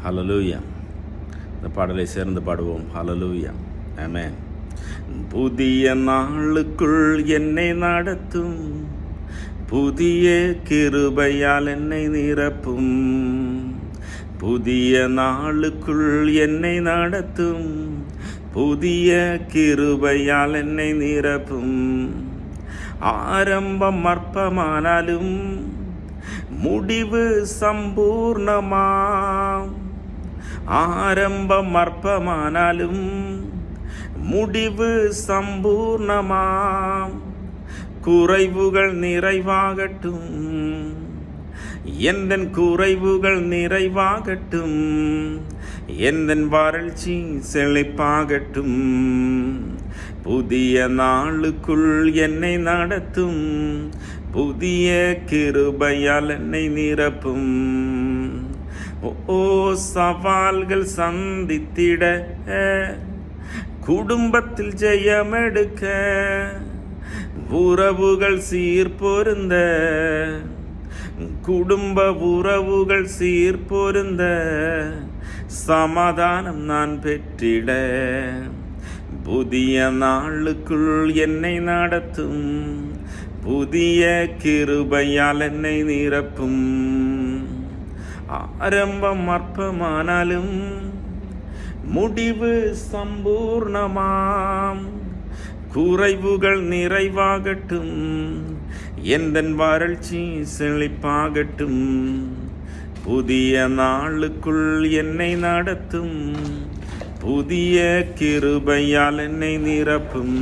ஹல்லேலூயா. இந்த பாடலை சேர்ந்து பாடுவோம். ஹல்லேலூயா, ஆமென். புதிய நாளுக்குள் என்னை நடத்தும், புதிய கிருபையால் என்னை நிரப்பும். புதிய நாளுக்குள் என்னை நடத்தும், புதிய கிருபையால் என்னை நிரப்பும். ஆரம்பம் அற்பமானாலும் முடிவு சம்பூர்ணமாம். ஆரம்பம் அற்பமானாலும் முடிவு சம்பூர்ணமாம். குறைவுகள் நிறைவாகட்டும், எந்தன் குறைவுகள் நிறைவாகட்டும், எந்தன் வறட்சி செழிப்பாகட்டும். புதிய நாளுக்குள் என்னை நடத்தும், புதிய கிருபையால் என்னை நிரப்பும். ஓ சவால்கள் சந்தித்திட, குடும்பத்தில் ஜெயமெடுக்க, உறவுகள் சீர்பொருந்த, குடும்ப உறவுகள் சீர்பொருந்த, சமாதானம் நான் பெற்றிட. புதிய நாளுக்குள் என்னை நடத்தும், புதிய கிருபையால் என்னை நிரப்பும். ஆரம்பம் அற்பமானாலும் முடிவு சம்பூர்ணமாம். குறைவுகள் நிறைவாகட்டும், எந்தன் வறட்சி செழிப்பாகட்டும். புதிய நாளுக்குள் என்னை நடத்தும், புதிய கிருபையால் என்னை நிரப்பும்.